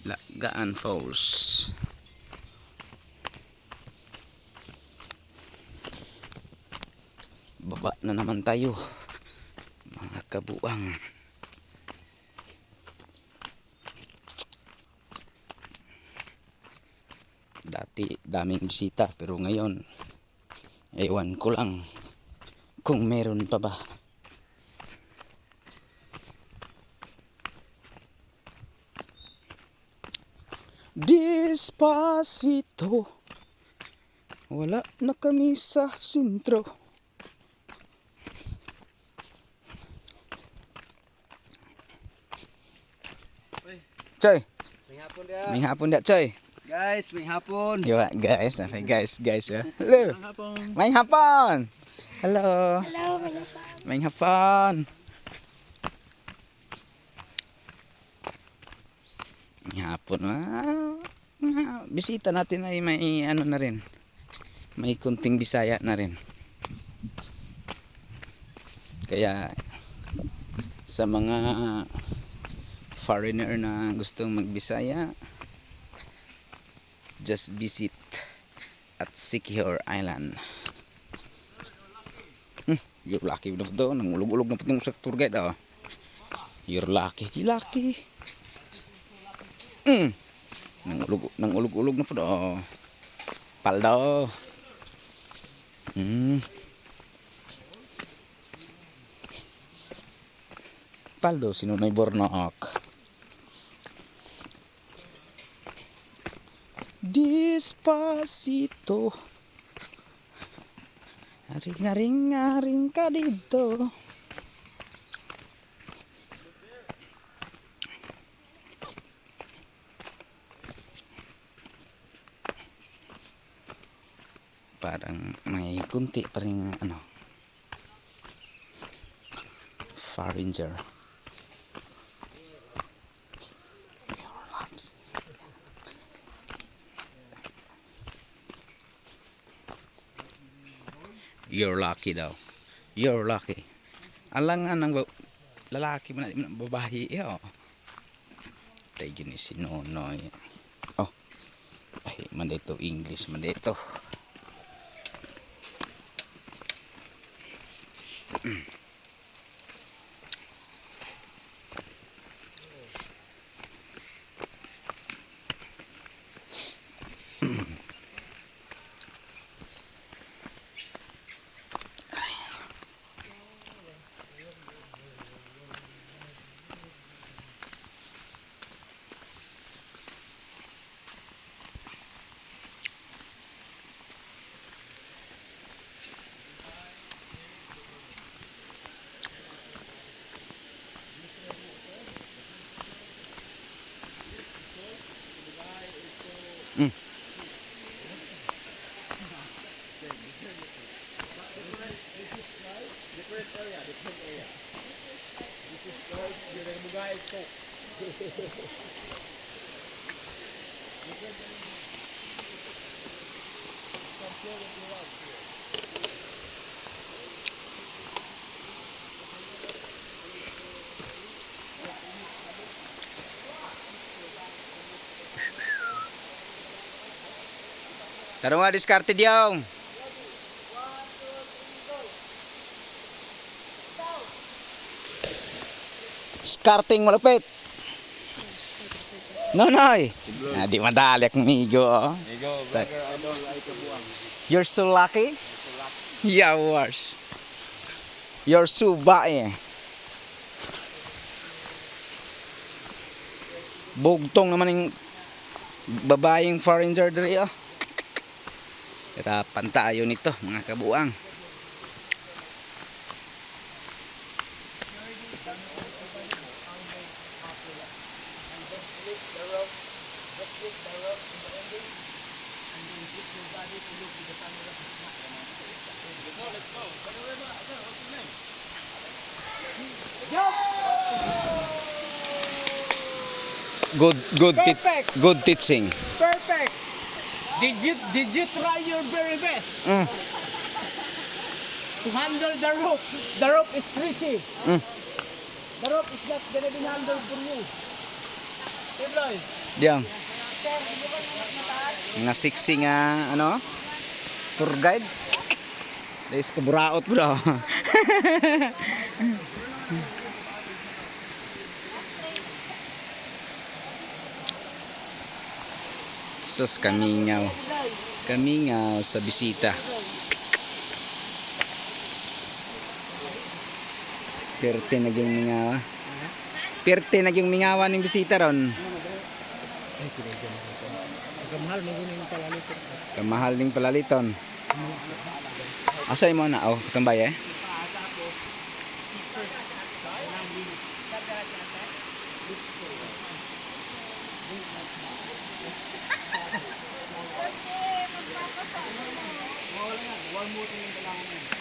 Lagaan Falls. Baba na naman tayo, mga kabuang. Dati daming bisita pero ngayon ewan ko lang kung meron pa ba. Despacito, wala na kami sa sentro. Choy, may hapon dia Choy. Guys, may hapon. Yo guys, guys ya. Hello. May hapon. Hello. Hello, may hapon. May hapon. May hapon. Bisita natin ay may ano na rin. May kunting Bisaya na rin. Kaya sa mga foreigner na gustong magbisaya, just visit at Siquijor Island. You're lucky na daw, nangulog-ulog na pati sa tour guide. You're lucky, lucky. Nangulog-ulog na po daw. Paldo. Paldo, sino may bornook? Despacito, aring ka dito. Parang may kunti pa rin ano, foreigner. You're lucky daw. You're lucky. Alangan ng lalaki mo na babae. Tayo ni si Nonoy. Oh. Ay, mandito English mandito. Tarong nga diskarte diyaw. Diskarting malupit. Nonoy. Di madali akong migo. Migo, vlogger idol ay kabuang. You're so lucky? Yeah, worse. You're so bae. Bugtong naman yung babaeng foreigner diri. Hirapan tayo nito, mga kabuang. Good teaching. Perfect. Did you try your very best to handle the rope? The rope is tricky. The rope is not gonna be handled for you. Hey, boys. Diyan. Mga sexy nga ano? Tour guide. Dahil kaburaot bro. Sus, kamingaw. Kamingaw sa bisita. Perte naging mingawa. Perte naging mingawa ng bisita ron. Kamahal mo yun yung palalito. Kamahal ning palaliton. Asay mo na oh, tambay eh. Wala mo ito yung kailangan mo.